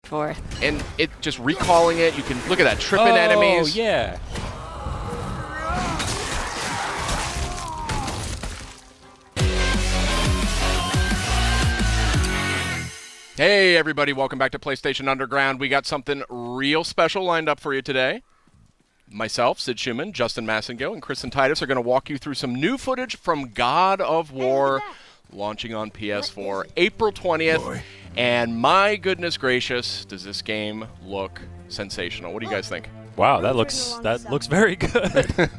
forth. And it just recalling it, you can look at that, tripping enemies. Oh, yeah. Hey everybody, welcome back to PlayStation Underground. We got something real special lined up for you today. Myself, Sid Schumann, Justin Massengill, and Kristen Titus are going to walk you through some new footage from God of War, launching on PS4 April 20th. Boy. And my goodness gracious, does this game look sensational. What do you guys think? Wow, that looks very good.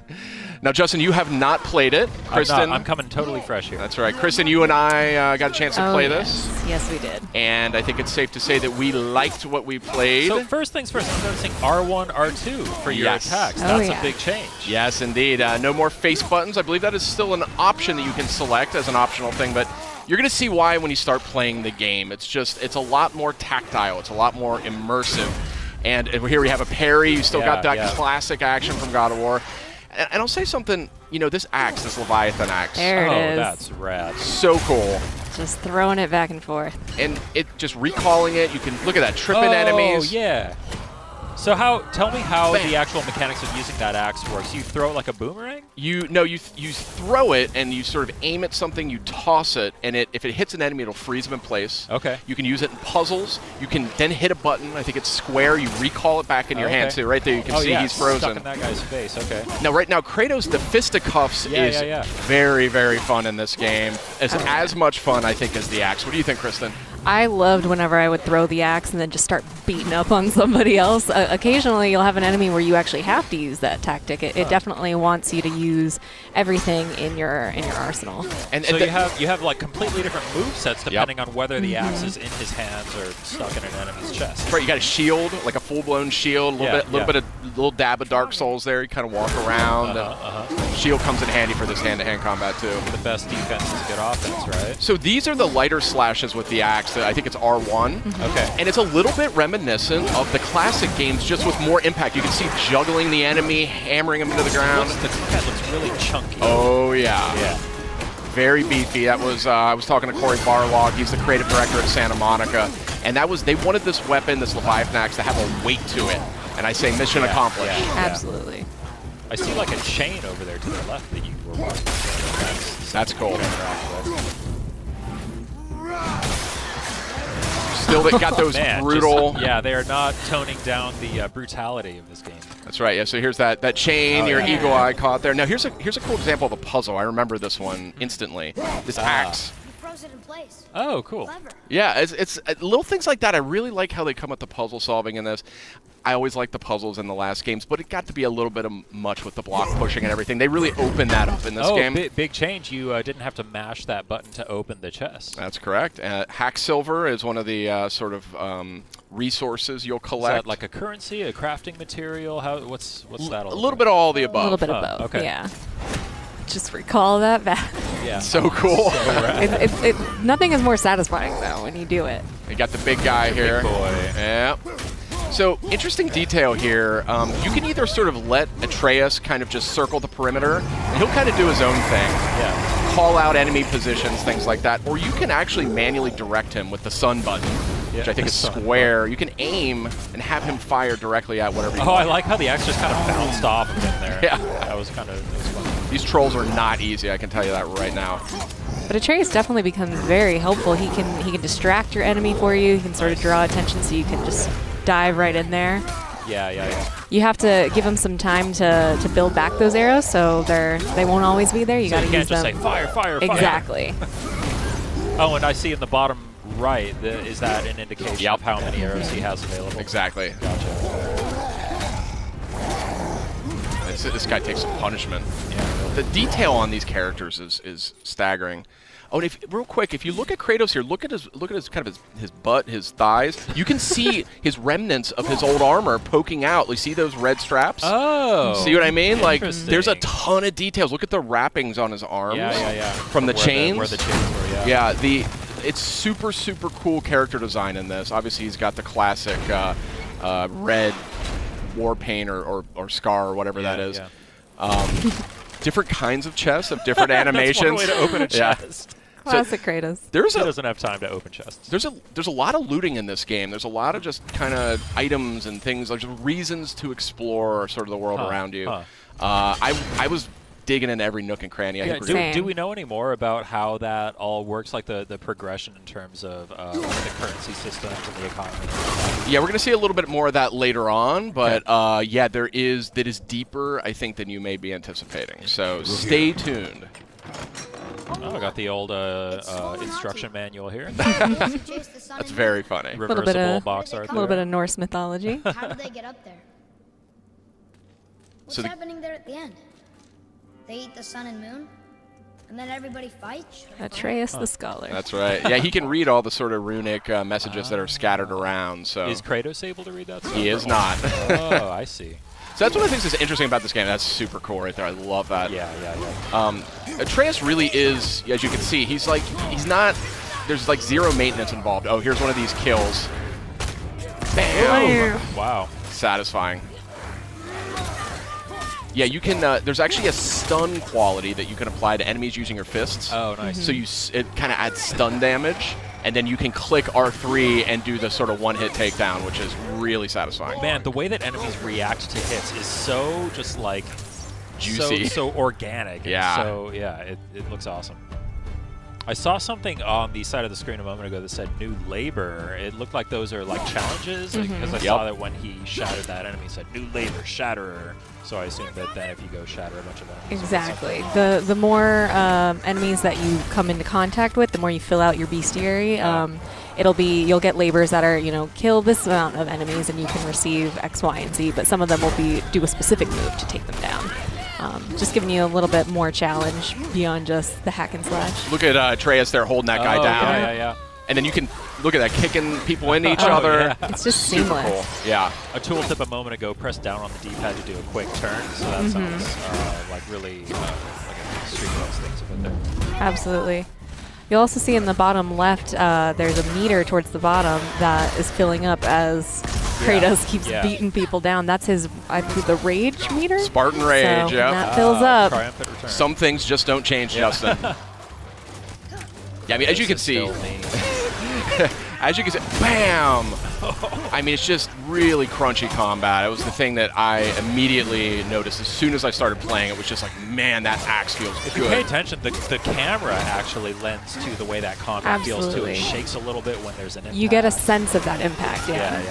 Now, Justin, you have not played it. Kristen, I'm coming totally fresh here. That's right. Kristen, you and I got a chance to play this. Yes, we did. And I think it's safe to say that we liked what we played. So first things first, I'm noticing R1, R2 for your attacks. That's a big change. Yes, indeed. No more face buttons. I believe that is still an option that you can select as an optional thing, but you're going to see why when you start playing the game. It's a lot more tactile. It's a lot more immersive. And here we have a parry. You still got that classic action from God of War. And I'll say something, this axe, this Leviathan axe. There it is. That's rad. So cool. Just throwing it back and forth. And it just recalling it, you can look at that, tripping enemies. Oh, yeah. So tell me how the actual mechanics of using that axe works. You throw it like a boomerang? You throw it and you sort of aim at something, you toss it, and if it hits an enemy, it'll freeze them in place. Okay. You can use it in puzzles. You can then hit a button. I think it's square. You recall it back in your hand too. Right there, you can see he's frozen. Stuck in that guy's face. Okay. Now, right now, Kratos, the fisticuffs is very, very fun in this game. It's as much fun, I think, as the axe. What do you think, Kristen? I loved whenever I would throw the axe and then just start beating up on somebody else. Occasionally, you'll have an enemy where you actually have to use that tactic. It definitely wants you to use everything in your arsenal. And so you have like completely different movesets depending on whether the axe is in his hands or stuck in an enemy's chest. Right, you got a shield, like a full-blown shield, a little dab of Dark Souls there. You kind of walk around. Shield comes in handy for this hand-to-hand combat too. The best defense is good offense, right? So these are the lighter slashes with the axe. I think it's R1. Okay. And it's a little bit reminiscent of the classic games, just with more impact. You can see juggling the enemy, hammering him into the ground. That looks really chunky. Oh, yeah. Very beefy. That was I was talking to Corey Barlog. He's the creative director at Santa Monica. And they wanted this weapon, this Leviathan axe, to have a weight to it. And I say mission accomplished. Absolutely. I see like a chain over there to the left that you were walking. That's cool. Still got those brutal... they are not toning down the brutality of this game. That's right. Yeah. So here's that chain. Your eagle eye caught there. Now here's a cool example of a puzzle. I remember this one instantly. This axe. You froze it in place. Oh, cool. Clever. Yeah. It's little things like that. I really like how they come at the puzzle solving in this. I always liked the puzzles in the last games, but it got to be a little bit much with the block pushing and everything. They really opened that up in this game. Big change. You didn't have to mash that button to open the chest. That's correct. Hack silver is one of the sort of resources you'll collect. Is that like a currency, a crafting material? What's that all A little bit of all the above. A little bit of both, okay. yeah. Just recall that back. Yeah. So cool. So nothing is more satisfying, though, when you do it. You got the big guy here. Big boy. Yeah. So, interesting detail here. You can either sort of let Atreus kind of just circle the perimeter, and he'll kind of do his own thing. Yeah. Call out enemy positions, things like that. Or you can actually manually direct him with the sun button, which I think is square. You can aim and have him fire directly at whatever you want. I like how the axe just kind of bounced off of him there. Yeah. That was fun. These trolls are not easy, I can tell you that right now. But Atreus definitely becomes very helpful. He can distract your enemy for you. He can sort of draw attention so you can just dive right in there. Yeah. You have to give them some time to build back those arrows, so they won't always be there. You got to use them. You can't just say fire. Exactly. Oh, and I see in the bottom right, is that an indication of how many arrows he has available? Exactly. Gotcha. This guy takes some punishment. Yeah. The detail on these characters is staggering. Oh, and real quick, if you look at Kratos here, look at his kind of his butt, his thighs. You can see his remnants of his old armor poking out. You see those red straps? Oh. See what I mean? Like, there's a ton of details. Look at the wrappings on his arms. Yeah. From the chains. Where the chains were, Yeah. It's super cool character design in this. Obviously, he's got the classic red war paint or scar or whatever that is. Yeah. Different kinds of chests of different animations. That's one way to open a chest. Classic Kratos. He doesn't have time to open chests. There's a lot of looting in this game. There's a lot of just kind of items and things, like just reasons to explore sort of the world around you. I was digging into every nook and cranny. Do we know any more about how that all works, like the progression in terms of the currency systems and the economy? Yeah, we're going to see a little bit more of that later on, but yeah, that is deeper, I think, than you may be anticipating. So stay tuned. Oh, I got the old instruction manual here. That's very funny. Reversible box art. A little bit of Norse mythology. How did they get up there? What's happening there at the end? They eat the sun and moon, and then everybody fights? Atreus the Scholar. That's right. Yeah, he can read all the sort of runic messages that are scattered around. So is Kratos able to read that stuff? He is not. Oh, I see. So that's one of the things that's interesting about this game. That's super cool right there. I love that. Yeah. Atreus really is, as you can see, he's not, there's like zero maintenance involved. Oh, here's one of these kills. Bam! Wow. Satisfying. Yeah, you can, there's actually a stun quality that you can apply to enemies using your fists. Oh, nice. So it kind of adds stun damage, and then you can click R3 and do the sort of one-hit takedown, which is really satisfying. Man, the way that enemies react to hits is so just like juicy, so organic. Yeah. So yeah, it looks awesome. I saw something on the side of the screen a moment ago that said new labor. It looked like those are like challenges, because I saw that when he shattered that enemy, it said new labor, shatterer. So I assume that then if you go shatter a bunch of enemies. Exactly. The more enemies that you come into contact with, the more you fill out your bestiary. You'll get labors that are, kill this amount of enemies and you can receive X, Y, and Z, but some of them will do a specific move to take them down. Just giving you a little bit more challenge beyond just the hack and slash. Look at Atreus there holding that guy down. Yeah. And then you can look at that, kicking people into each other. Yeah. It's just super seamless. cool. Yeah. A tooltip a moment ago, press down on the D-pad to do a quick turn. So that sounds like really like a streetwise things about there. Absolutely. You'll also see in the bottom left, there's a meter towards the bottom that is filling up as Kratos keeps beating people down. That's his, I believe, the rage meter? Spartan rage, so yeah. that fills up. Triumphant return. Some things just don't change, Justin. Yeah, I mean, as you can see, bam! I mean, it's just really crunchy combat. It was the thing that I immediately noticed as soon as I started playing. It was just like, man, that axe feels good. If you pay attention, the camera actually lends to the way that combat feels too. It shakes a little bit when there's an impact. You get a sense of that impact, Yeah.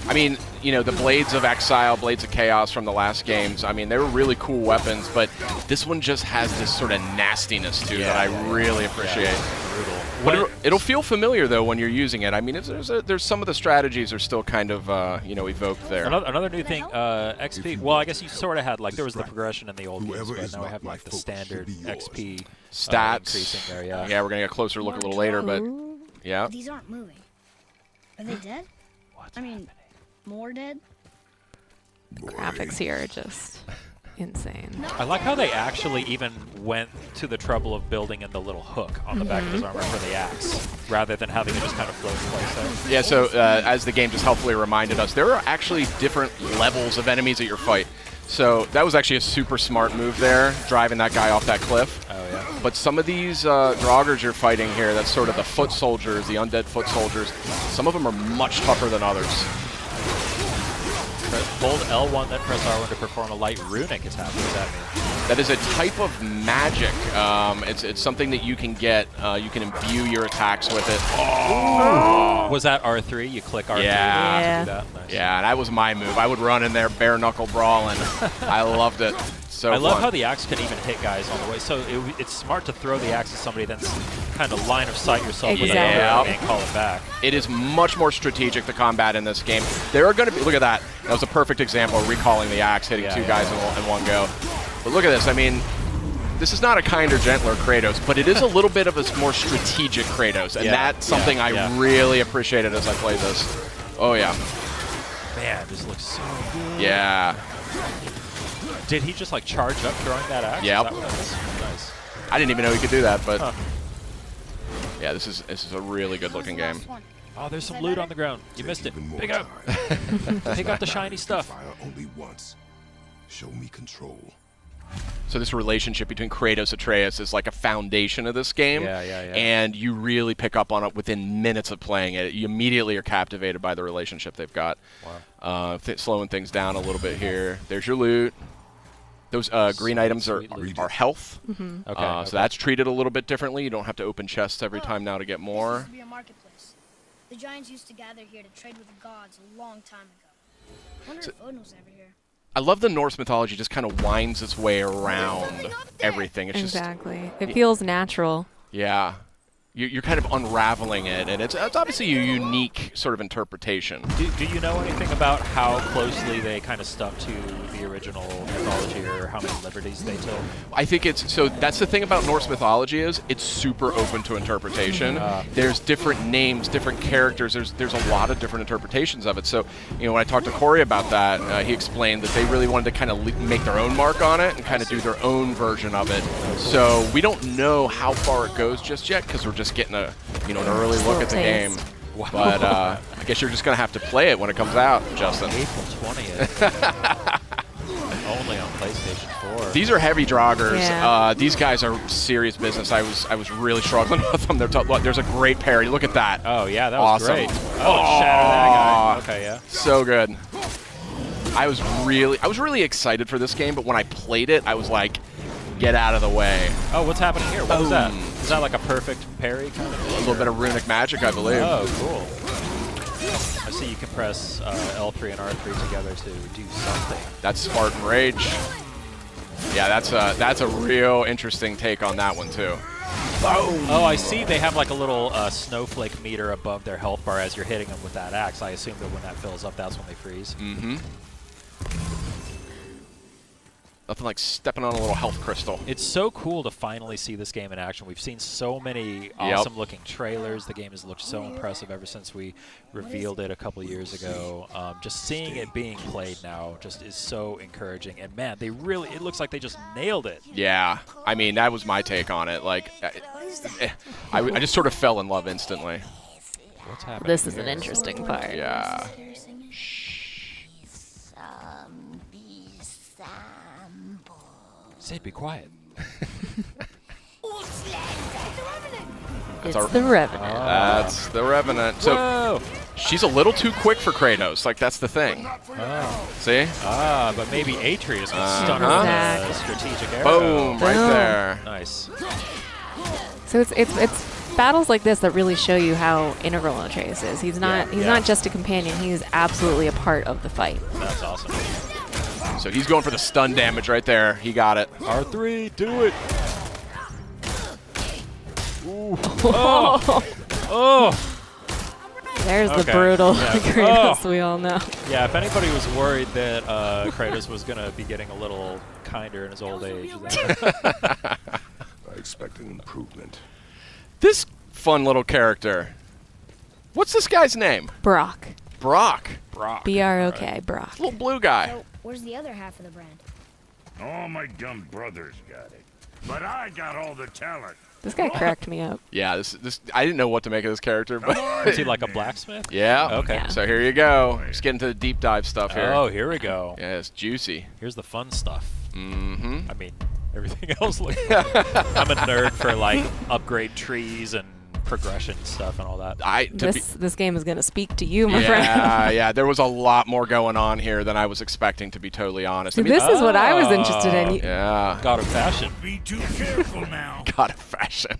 I mean, the Blades of Exile, Blades of Chaos from the last games, I mean, they were really cool weapons, but this one just has this sort of nastiness to it that I really appreciate. Brutal. But it'll feel familiar, though, when you're using it. I mean, there's some of the strategies are still kind of, evoked there. Another new thing, XP. Well, I guess you sort of had, there was the progression in the old games, but now we have, the standard XP stats. Increasing there, Yeah, we're going to get a closer look a little later, but, yeah. These aren't moving. Are they dead? I mean, more dead? Graphics here are just insane. I like how they actually even went to the trouble of building in the little hook on the back of his armor for the axe, rather than having it just kind of float in place there. Yeah, so as the game just helpfully reminded us, there are actually different levels of enemies at your fight. So that was actually a super smart move there, driving that guy off that cliff. Oh, yeah. But some of these Draugrs you're fighting here, that's sort of the foot soldiers, the undead foot soldiers, some of them are much tougher than others. Hold L1, then press R1 to perform a light runic attack. What does that mean? That is a type of magic. It's something that you can get. You can imbue your attacks with it. Oh! Was that R3? You click R3 Yeah. to do that? Nice. Yeah, and that was my move. I would run in there bare knuckle brawling. I loved it. So I love fun. how the axe can even hit guys on the way. So it's smart to throw the axe at somebody, then kind of line of sight yourself with Exactly. another and call it back. It is much more strategic, the combat in this game. There are going to be, look at that. That was a perfect example of recalling the axe, hitting two guys in one go. But look at this. I mean, this is not a kinder, gentler Kratos, but it is a little bit of a more strategic Kratos, and that's something I really appreciated as I played this. Oh, yeah. Man, this looks so good. Yeah. Did he just charge up throwing that axe? Yep. Is that what that is? Nice. I didn't even know he could do that, but yeah, this is a really good looking game. Oh, there's some loot on the ground. You missed it. Pick up. Pick up the shiny stuff. Fire only once. Show me control. So this relationship between Kratos and Atreus is like a foundation of this game. Yeah. And you really pick up on it within minutes of playing it. You immediately are captivated by the relationship they've got. Wow. Slowing things down a little bit here. There's your loot. Those green items are health. Okay. So that's treated a little bit differently. You don't have to open chests every time now to get This more. used to be a marketplace. The giants used to gather here to trade with the gods a long time ago. I wonder if Odin was ever here. I love the Norse mythology just kind of winds its way around everything. It's Exactly. It feels natural. yeah. You're kind of unraveling it, and it's obviously a unique sort of interpretation. Do you know anything about how closely they kind of stuck to the original mythology, or how many liberties they took? I think that's the thing about Norse mythology is it's super open to interpretation. There's different names, different characters. There's a lot of different interpretations of it. So, when I talked to Corey about that, he explained that they really wanted to kind of make their own mark on it and kind of do their own version of it. So we don't know how far it goes just yet because we're just getting an early look at the game. Wow. But I guess you're just gonna have to play it when it comes out, Justin. April 20th. Only on PlayStation 4. These are heavy joggers. Yeah. These guys are serious business. I was really struggling with them. There's a great parry. Look at that. Oh yeah, that was Awesome. great. Oh, shatter that guy. Okay, yeah. So good. I was really excited for this game, but when I played it, I was like, get out of the way. Oh, what's happening here? What was that? Is that like a perfect parry kind of thing? A little bit of runic magic, I believe. Oh, cool. I see you can press L3 and R3 together to do something. That's Spartan Rage. Yeah, that's a real interesting take on that one too. Boom. Oh, I see they have like a little snowflake meter above their health bar as you're hitting them with that axe. I assume that when that fills up, that's when they freeze. Mm-hmm. Nothing like stepping on a little health crystal. It's so cool to finally see this game in action. We've seen so many awesome-looking trailers. The game has looked so impressive ever since we revealed it a couple years ago. Just seeing it being played now just is so encouraging. And man, it looks like they just nailed it. Yeah, I mean, that was my take on it. Like, I just sort of fell in love instantly. What's happening? This is an interesting part. Yeah. Sid, be quiet. It's the Revenant. That's the Revenant. So Whoa! she's a little too quick for Kratos. Like, that's the thing. Oh. See? But maybe Atreus can stun her with a strategic arrow. Boom! Right there. Nice. So it's battles like this that really show you how integral Atreus is. He's not just a companion. He's absolutely a part of the fight. That's awesome. So he's going for the stun damage right there. He got it. R3, do it. Ooh. Oh. Oh. There's the Okay. brutal Yeah. Kratos we all know. Yeah, if anybody was worried that Kratos was going to be getting a little kinder in his old age. I expect an improvement. This fun little character. What's this guy's name? Brock. Brock. Brock. B-R-O-K, Brock. Little blue guy. So, where's the other half of the brand? All my dumb brothers got it. But I got all the talent. This guy cracked me up. Yeah, this I didn't know what to make of this character, but Is he like a blacksmith? yeah. Okay. Yeah. So here you go. Just getting to the deep dive stuff here. Oh, here we go. Yeah, it's juicy. Here's the fun stuff. Mm-hmm. I mean, everything else looks I'm a nerd for like upgrade trees and progression stuff and all that. This game is going to speak to you, my friend. Yeah. There was a lot more going on here than I was expecting, to be totally honest. See, this is what I was Oh. interested in. Yeah. God of fashion. Be too careful now. God of fashion.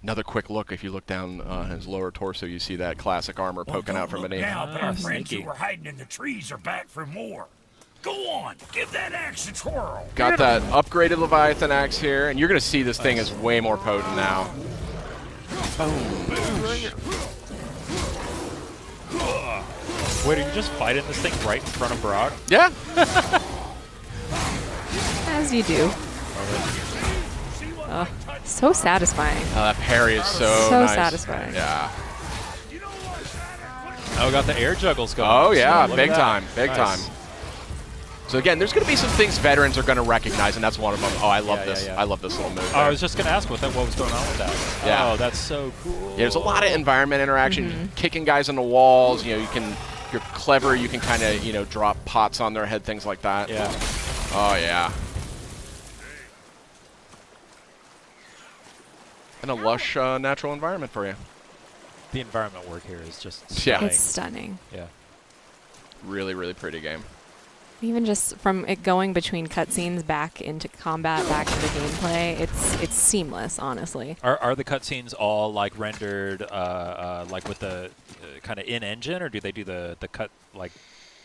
Another quick look. If you look down his lower torso, you see that classic armor poking out from beneath. Now, but our friends sneaky. who were hiding in the trees are back for more. Go on, give that axe a twirl. Got that upgraded Leviathan axe here, and you're going to see this thing is way more potent now. Wait, are you just fighting this thing right in front of Brock? Yeah. As you do. Oh, so satisfying. That parry is so nice. satisfying. Yeah. Oh, we got the air juggles going. Oh, yeah. Look Big at that. time. Big Nice. time. So, again, there's going to be some things veterans are going to recognize, and that's one of them. Oh, I love Yeah, this. yeah. I love this little move. Oh, I there. was just going to ask what was going on with that. Yeah. Oh, that's so cool. Yeah, there's a lot of environment interaction, kicking guys on the walls. You're clever. You can kind of, drop pots on their head, things like that. Yeah. Oh, yeah. And a lush natural environment for you. The environment work here is just Yeah. stunning. It's stunning. Yeah. Really, really pretty game. Even just from it going between cutscenes back into combat, back into gameplay, it's seamless, honestly. Are the cutscenes all like rendered like with the kind of in-engine, or do they do the cut like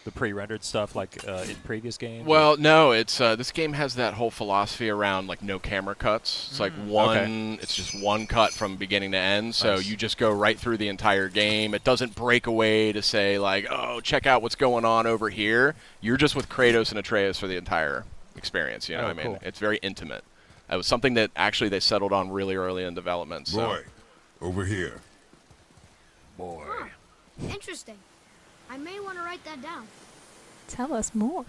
the pre-rendered stuff like in previous games? Well, no, it's this game has that whole philosophy around like no camera cuts. It's like one, it's just one cut from beginning to end. So Nice. you just go right through the entire game. It doesn't break away to say like, oh, check out what's going on over here. You're just with Kratos and Atreus for the entire experience. You know Oh, what I mean? cool. It's very intimate. It was something that actually they settled on really early in development. So. Boy, over here. Boy. Interesting. I may want to write that down. Tell us more.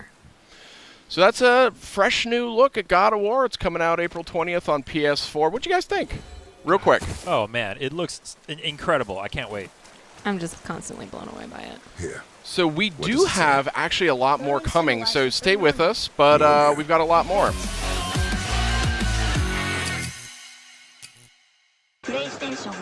So that's a fresh new look at God of War. It's coming out April 20th on PS4. What'd you guys think? Real quick. Oh man, it looks incredible. I can't wait. I'm just constantly blown away by it. Here. So we What do does it say? have actually a lot more coming, so stay with us, but we've got a lot more. PlayStation.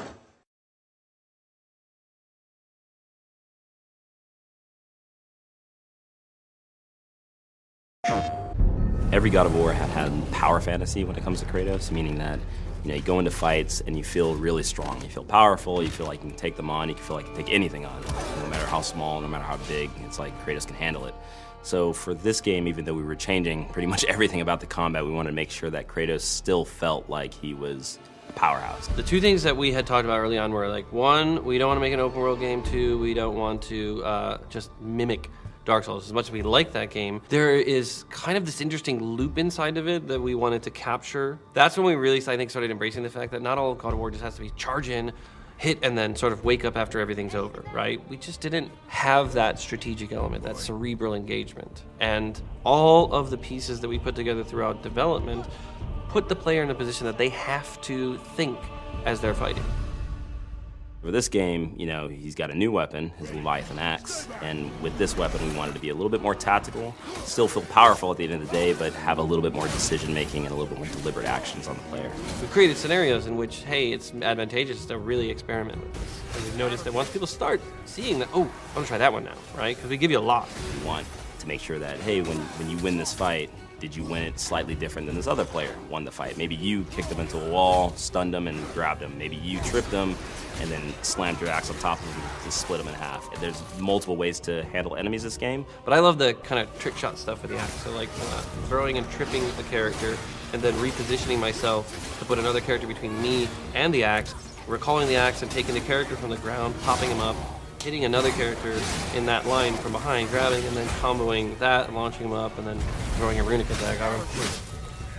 Every God of War had power fantasy when it comes to Kratos, meaning that you go into fights and you feel really strong. You feel powerful. You feel like you can take them on. You feel like you can take anything on, no matter how small, no matter how big. It's like Kratos can handle it. So for this game, even though we were changing pretty much everything about the combat, we wanted to make sure that Kratos still felt like he was a powerhouse. The two things that we had talked about early on were like, one, we don't want to make an open world game. Two, we don't want to just mimic Dark Souls. As much as we like that game, there is kind of this interesting loop inside of it that we wanted to capture. That's when we really, I think, started embracing the fact that not all of God of War just has to be charge in, hit, and then sort of wake up after everything's over, right? We just didn't have that strategic element, that cerebral engagement. And all of the pieces that we put together throughout development put the player in a position that they have to think as they're fighting. For this game, he's got a new weapon, his Leviathan axe, and with this weapon we wanted to be a little bit more tactical, still feel powerful at the end of the day, but have a little bit more decision making and a little bit more deliberate actions on the player. We've created scenarios in which, hey, it's advantageous to really experiment with this. And we've noticed that once people start seeing that, oh, I'm gonna try that one now, right? Because we give you a lot. We want to make sure that, hey, when you win this fight, did you win it slightly different than this other player won the fight? Maybe you kicked him into a wall, stunned him, and grabbed him. Maybe you tripped him and then slammed your axe on top of him to split him in half. There's multiple ways to handle enemies this game. But I love the kind of trick shot stuff with the axe. So like throwing and tripping a character and then repositioning myself to put another character between me and the axe, recalling the axe and taking the character from the ground, popping him up, hitting another character in that line from behind, grabbing and then comboing that, launching him up, and then throwing a runic attack on him.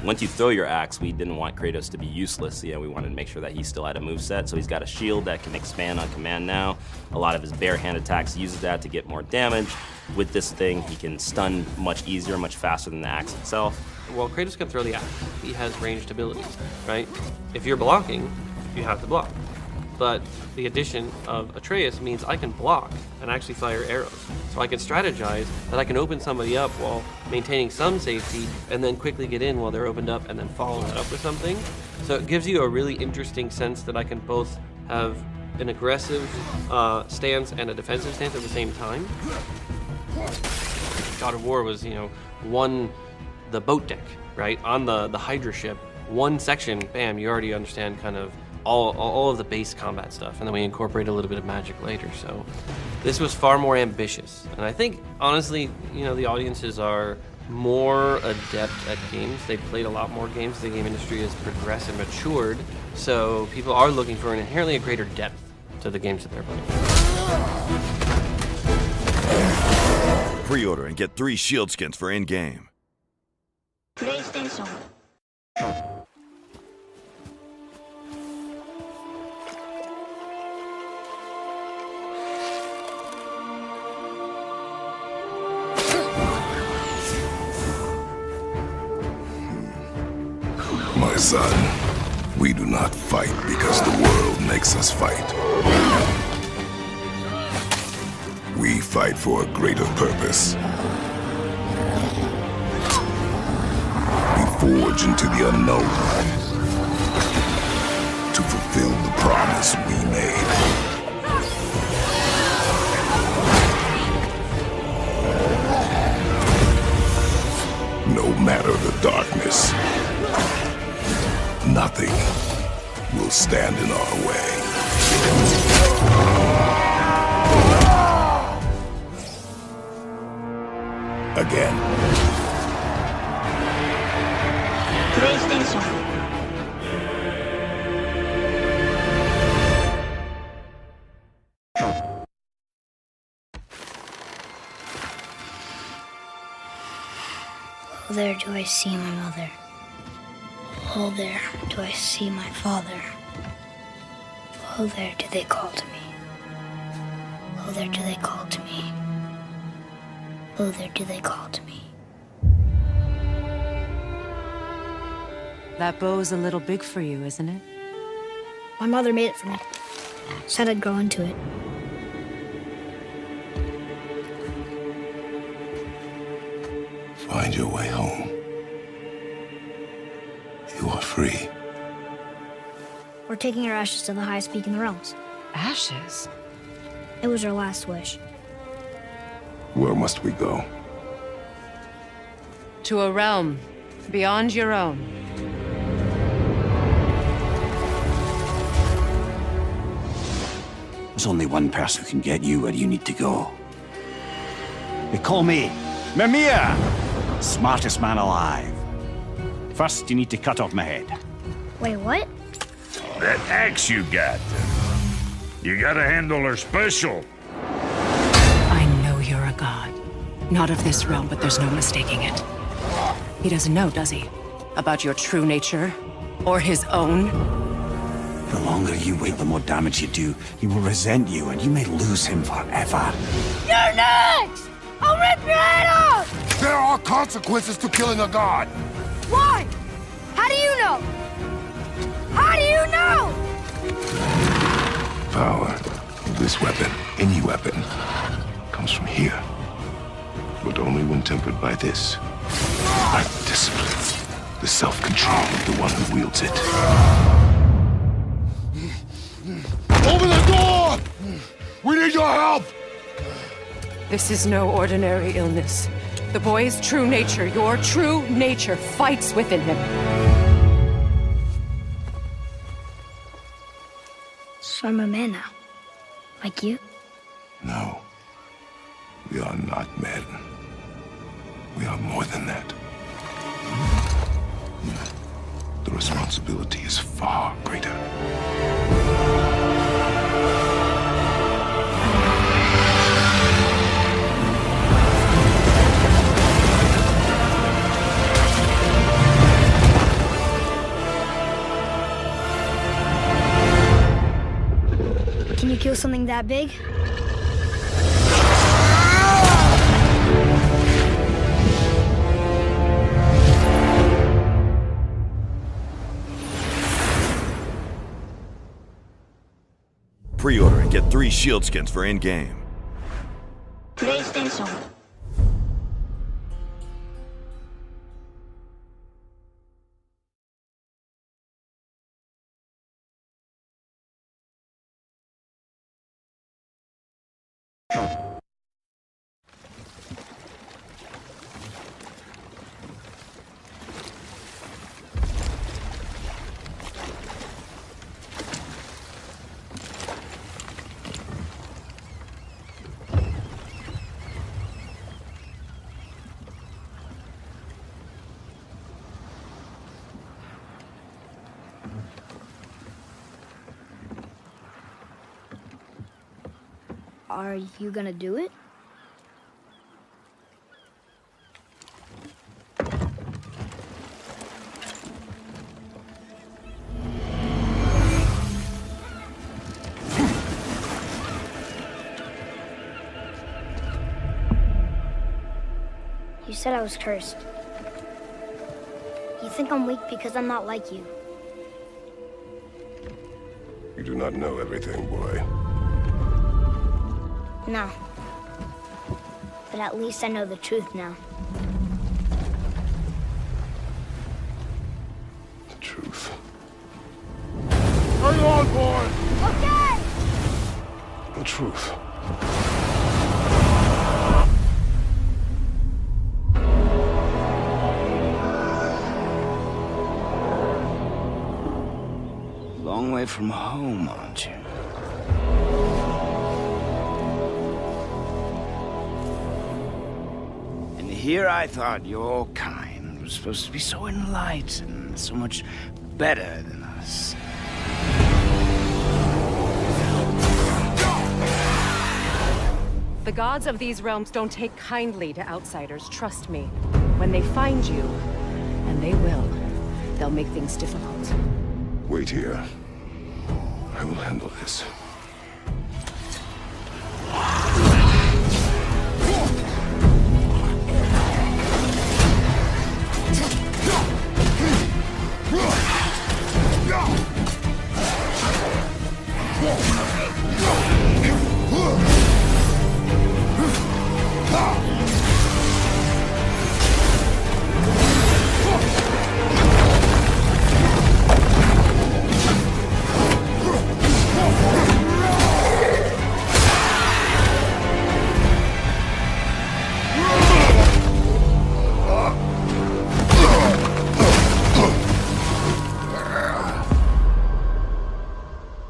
Once you throw your axe, we didn't want Kratos to be useless. We wanted to make sure that he still had a moveset. So he's got a shield that can expand on command now. A lot of his bare hand attacks uses that to get more damage. With this thing, he can stun much easier, much faster than the axe itself. Well, Kratos can throw the axe. He has ranged abilities, right? If you're blocking, you have to block. But the addition of Atreus means I can block and actually fire arrows. So I can strategize that I can open somebody up while maintaining some safety and then quickly get in while they're opened up and then follow that up with something. So it gives you a really interesting sense that I can both have an aggressive stance and a defensive stance at the same time. God of War was, the boat deck, right? On the Hydra ship, one section, bam, you already understand kind of all of the base combat stuff, and then we incorporate a little bit of magic later. So this was far more ambitious, and I think honestly, the audiences are more adept at games. They've played a lot more games. The game industry has progressed and matured, so people are looking for inherently a greater depth to the games that they're playing. Pre-order and get 3 shield skins for in-game. PlayStation. My son, we do not fight because the world makes us fight. We fight for a greater purpose. forge into the unknown to fulfill the promise we made. No matter the darkness, nothing will stand in our way. Again. PlayStation. Oh, there do I see my mother. Oh, there do I see my father. Oh, there do they call to me. Oh, there do they call to me. Oh, there do they call to me. That bow's a little big for you, isn't it? My mother made it for me. Said I'd grow into it. Find your way home. You are free. We're taking our ashes to the highest peak in the realms. Ashes? It was our last wish. Where must we go? To a realm beyond your own. There's only one person who can get you where you need to go. They call me Mimir, smartest man alive. First, you need to cut off my head. Wait, what? That axe you got. You gotta handle her special. I know you're a god. Not of this realm, but there's no mistaking it. He doesn't know, does he? About your true nature? Or his own? The longer you wait, the more damage you do. He will resent you, and you may lose him forever. You're next! I'll rip your head off! There are consequences to killing a god! Why? How do you know? How do you know? Power of this weapon, any weapon, comes from here. But only when tempered by this. By discipline. The self-control of the one who wields it. Open the door! We need your help! This is no ordinary illness. The boy's true nature, your true nature, fights within him. So I'm a man now. Like you? No. We are not men. We are more than that. The responsibility is far greater. Can you kill something that big? Pre-order and get 3 shield skins for in-game. PlayStation. Are you gonna do it? You said I was cursed. You think I'm weak because I'm not like you. You do not know everything, boy. No. But at least I know the truth now. on board! Okay! The truth. Long way from home, aren't you? And here I thought your kind was supposed to be so enlightened, so much better than us. The gods of these realms don't take kindly to outsiders, trust me. When they find you, and they will, they'll make things difficult. Wait here. I will handle this.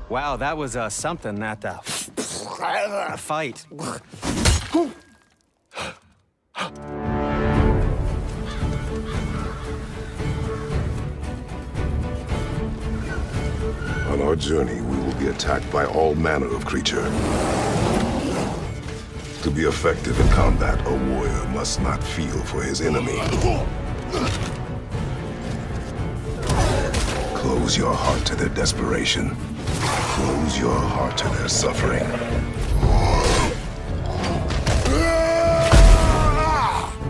Wow, that was something, that fight. On our journey, we will be attacked by all manner of creature. To be effective in combat, a warrior must not feel for his enemy. Close your heart to their desperation. Close your heart to their suffering.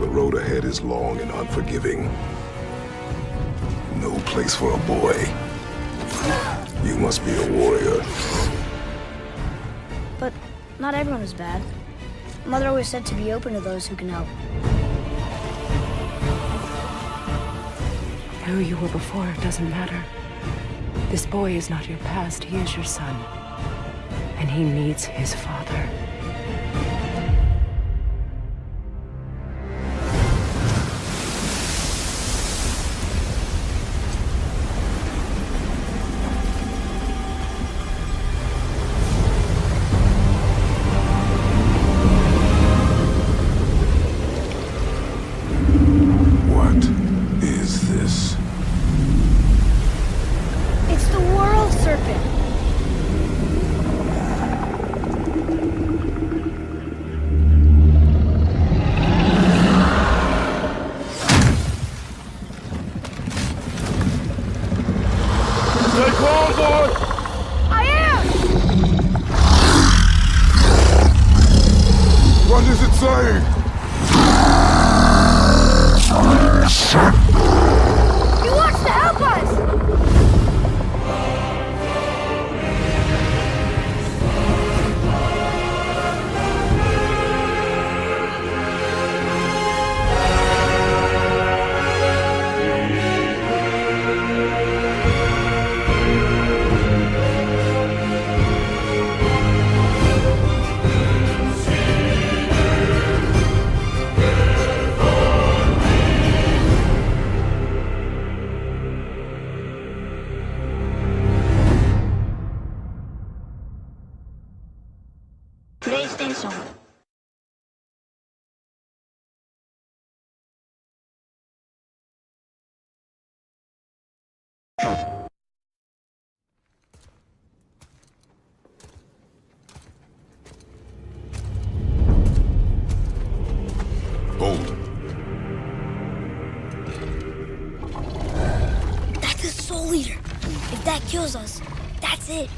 The road ahead is long and unforgiving. No place for a boy. You must be a warrior. But not everyone is bad. Mother always said to be open to those who can help. Who you were before doesn't matter. This boy is not your past, he is your son. And he needs his father. What is this? It's the world serpent. Stay calm, boy! I am! What is it saying? He wants to help us! PlayStation. Hold. That's the Soul Eater. If that kills us, that's it.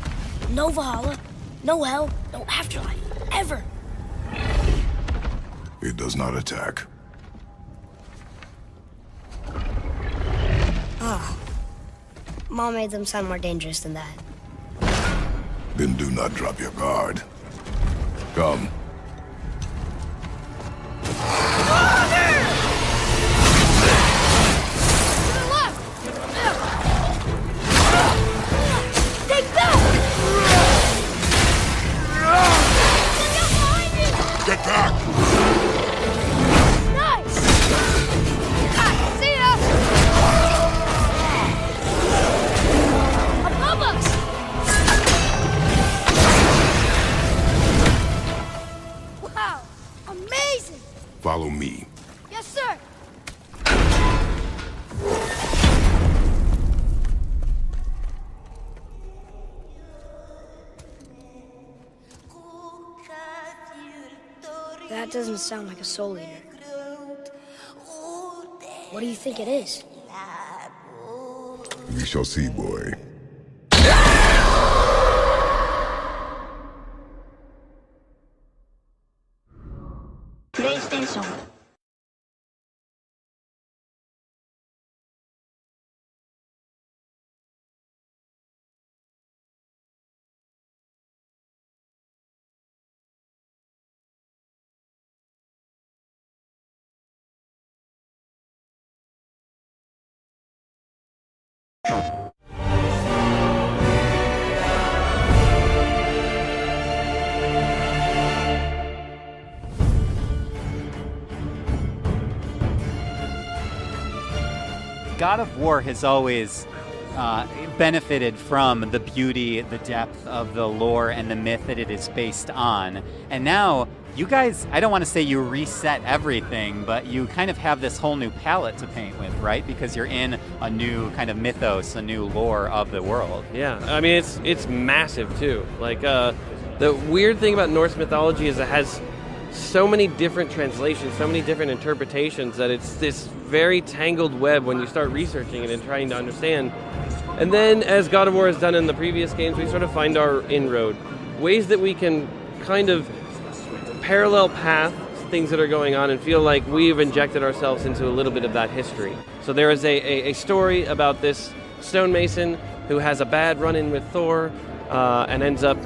No Valhalla, no hell, no afterlife, ever. It does not attack. Ah. Mom made them sound more dangerous than that. Then do not drop your guard. Come. Take that! Follow me. Yes, sir. That doesn't sound like a soul eater. What do you think it is? We shall see, boy. PlayStation. God of War has always benefited from the beauty, the depth of the lore and the myth that it is based on. And now, you guys, I don't want to say you reset everything, but you kind of have this whole new palette to paint with, right? Because you're in a new kind of mythos, a new lore of the world. Yeah, I mean, it's massive, too. Like, the weird thing about Norse mythology is it has so many different translations, so many different interpretations that it's this very tangled web when you start researching it and trying to understand. And then, as God of War has done in the previous games, we sort of find our inroad. Ways that we can kind of parallel path things that are going on and feel like we've injected ourselves into a little bit of that history. So there is a story about this stonemason who has a bad run-in with Thor and ends up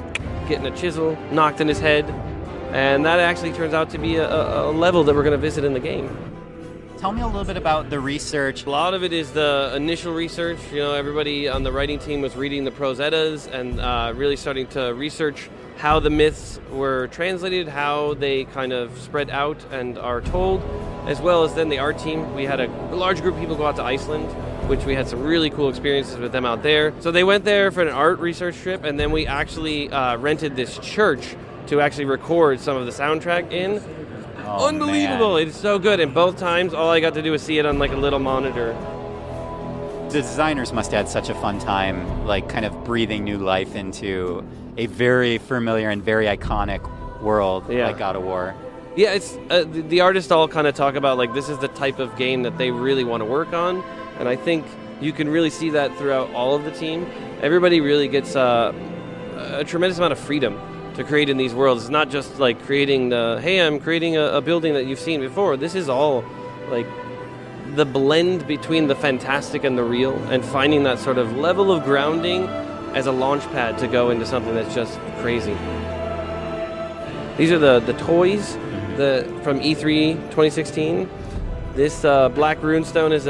getting a chisel knocked in his head. And that actually turns out to be a level that we're going to visit in the game. Tell me a little bit about the research. A lot of it is the initial research. You know, everybody on the writing team was reading the prose eddas and really starting to research how the myths were translated, how they kind of spread out and are told, as well as then the art team. We had a large group of people go out to Iceland, which we had some really cool experiences with them out there. So they went there for an art research trip, and then we actually rented this church to actually record some of the soundtrack in. Oh, unbelievable. Man. It's so good. And both times, all I got to do was see it on like a little monitor. The designers must have had such a fun time, like kind of breathing new life into a very familiar and very iconic world like God of War. Yeah, it's the artists all kind of talk about like this is the type of game that they really want to work on. And I think you can really see that throughout all of the team. Everybody really gets a tremendous amount of freedom to create in these worlds. It's not just like creating I'm creating a building that you've seen before. This is all like the blend between the fantastic and the real, and finding that sort of level of grounding as a launch pad to go into something that's just crazy. These are the toys from E3 2016. This black runestone is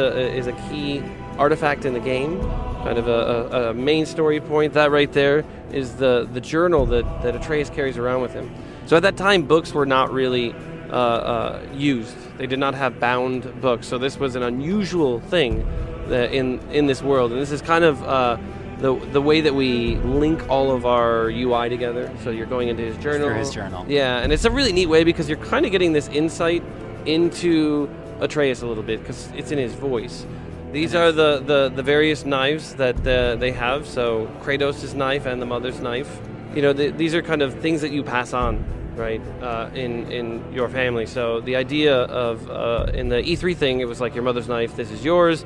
a key artifact in the game, kind of a main story point. That right there is the journal that Atreus carries around with him. So at that time, books were not really used. They did not have bound books. So this was an unusual thing in this world. And this is kind of the way that we link all of our UI together. So you're going into his journal. Through his journal. Yeah, and it's a really neat way because you're kind of getting this insight into Atreus a little bit because it's in his voice. These are the various knives that they have. So Kratos' knife and the mother's knife. You know, these are kind of things that you pass on, right, in your family. So the idea of in the E3 thing, it was like your mother's knife, this is yours.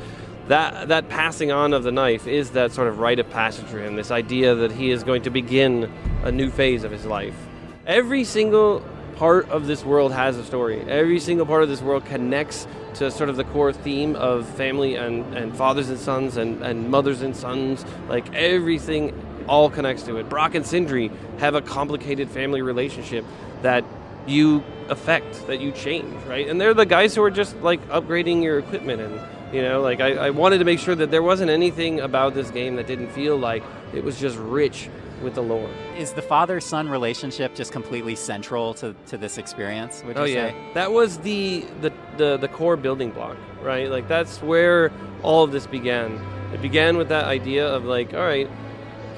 That passing on of the knife is that sort of rite of passage for him. This idea that he is going to begin a new phase of his life. Every single part of this world has a story. Every single part of this world connects to sort of the core theme of family and fathers and sons and mothers and sons. Like everything all connects to it. Brock and Sindri have a complicated family relationship that you affect, that you change, right? And they're the guys who are just like upgrading your equipment. And you know, like I wanted to make sure that there wasn't anything about this game that didn't feel like it was just rich with the lore. Is the father-son relationship just completely central to this experience, would you say? That was the core building block, right? Like that's where all of this began. It began with that idea of like, all right,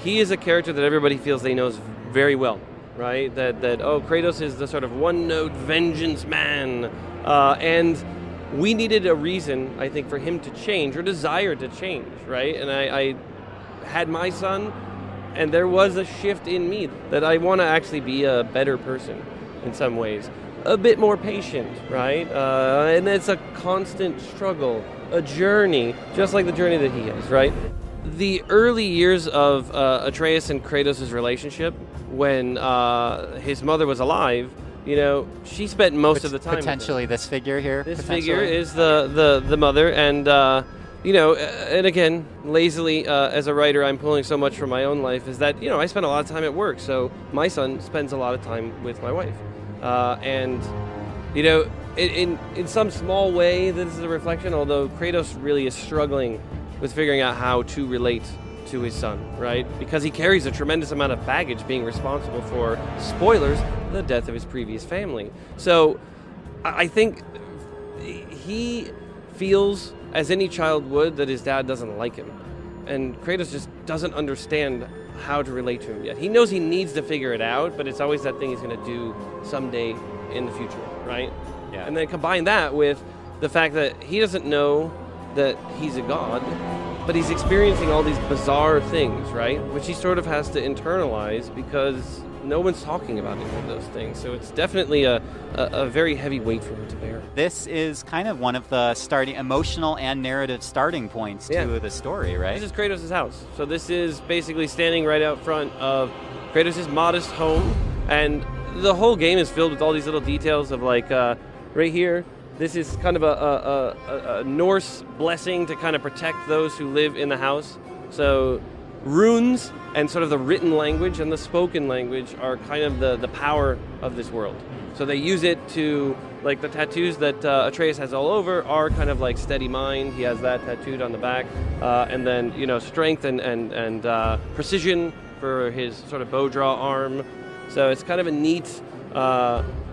he is a character that everybody feels they knows very well, right? That Kratos is the sort of one-note vengeance man, and we needed a reason, I think, for him to change or desire to change, right? And I had my son, and there was a shift in me that I want to actually be a better person in some ways, a bit more patient, right? And it's a constant struggle, a journey, just like the journey that he has, right? The early years of Atreus and Kratos' relationship, when his mother was alive, you know, she spent most of the time potentially with him. This figure here. This figure is the mother, and you know, and again, lazily as a writer, I'm pulling so much from my own life. Is that, you know, I spend a lot of time at work, so my son spends a lot of time with my wife, and you know, in some small way, this is a reflection. Although Kratos really is struggling with figuring out how to relate to his son, right? Because he carries a tremendous amount of baggage, being responsible for, spoilers, the death of his previous family. So I think he feels, as any child would, that his dad doesn't like him. And Kratos just doesn't understand how to relate to him yet. He knows he needs to figure it out, but it's always that thing he's going to do someday in the future, right? Yeah. And then combine that with the fact that he doesn't know that he's a god, but he's experiencing all these bizarre things, right? Which he sort of has to internalize because no one's talking about any of those things. So it's definitely a very heavy weight for him to bear. This is kind of one of the starting emotional and narrative starting points to the story, right? This is Kratos' house. So this is basically standing right out front of Kratos' modest home, and the whole game is filled with all these little details of like right here, this is kind of a Norse blessing to kind of protect those who live in the house. So runes and sort of the written language and the spoken language are kind of the power of this world. So they use it to, like the tattoos that Atreus has all over are kind of like steady mind. He has that tattooed on the back. And then, you know, strength and precision for his sort of bow draw arm. So it's kind of a neat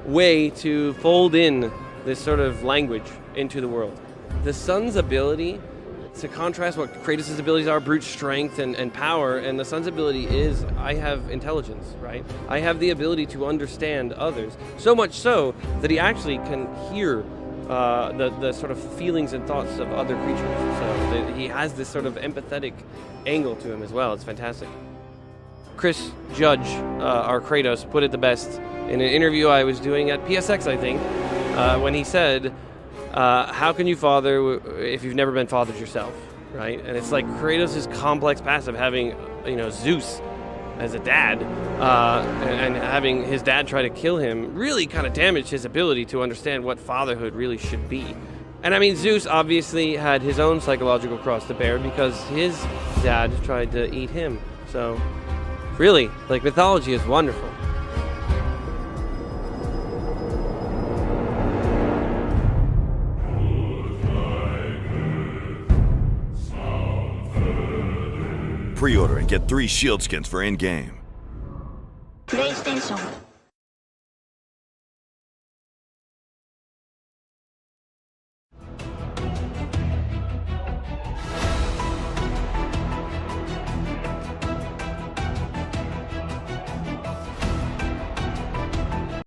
way to fold in this sort of language into the world. The son's ability, to contrast what Kratos' abilities are, brute strength and power, and the son's ability is, I have intelligence, right? I have the ability to understand others, so much so that he actually can hear the sort of feelings and thoughts of other creatures. So he has this sort of empathetic angle to him as well. It's fantastic. Chris Judge, our Kratos, put it the best in an interview I was doing at PSX, I think, when he said, how can you father if you've never been fathered yourself, right? And it's like Kratos' complex past of having, you know, Zeus as a dad, and having his dad try to kill him really kind of damaged his ability to understand what fatherhood really should be. And I mean, Zeus obviously had his own psychological cross to bear because his dad tried to eat him. So really, like, mythology is wonderful. Pre-order and get 3 shield skins for in-game. PlayStation